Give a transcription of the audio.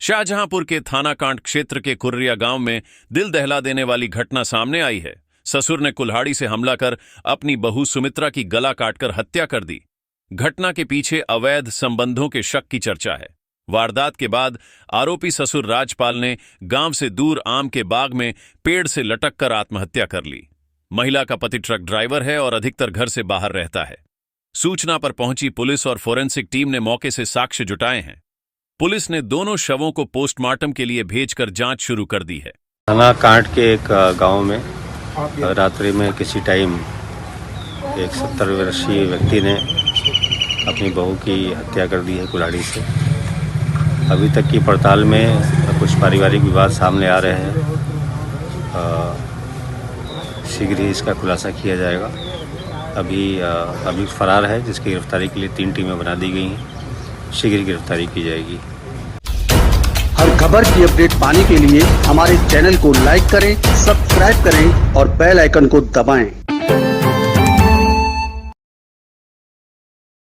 शाहजहांपुर के थानाकांड क्षेत्र के कुर्रिया गांव में दिल दहला देने वाली घटना सामने आई है। ससुर ने कुल्हाड़ी से हमला कर अपनी बहू सुमित्रा की गला काटकर हत्या कर दी। घटना के पीछे अवैध संबंधों के शक की चर्चा है। वारदात के बाद आरोपी ससुर राजपाल ने गांव से दूर आम के बाग में पेड़ से लटक कर आत्महत्या कर ली। महिला का पति ट्रक ड्राइवर है और अधिकतर घर से बाहर रहता है। सूचना पर पहुंची पुलिस और फोरेंसिक टीम ने मौके से साक्ष्य जुटाए हैं। पुलिस ने दोनों शवों को पोस्टमार्टम के लिए भेजकर जांच शुरू कर दी है। थानाकांड के एक गांव में रात्रि में किसी टाइम एक 70 वर्षीय व्यक्ति ने अपनी बहू की हत्या कर दी है कुल्हाड़ी से। अभी तक की पड़ताल में कुछ पारिवारिक विवाद सामने आ रहे हैं। शीघ्र ही इसका खुलासा किया जाएगा। अभी फरार है, जिसकी गिरफ्तारी के लिए 3 टीमें बना दी गई हैं। शीघ्र गिरफ्तारी की जाएगी। हर खबर की अपडेट पाने के लिए हमारे चैनल को लाइक करें, सब्सक्राइब करें और बेल आइकन को दबाएं।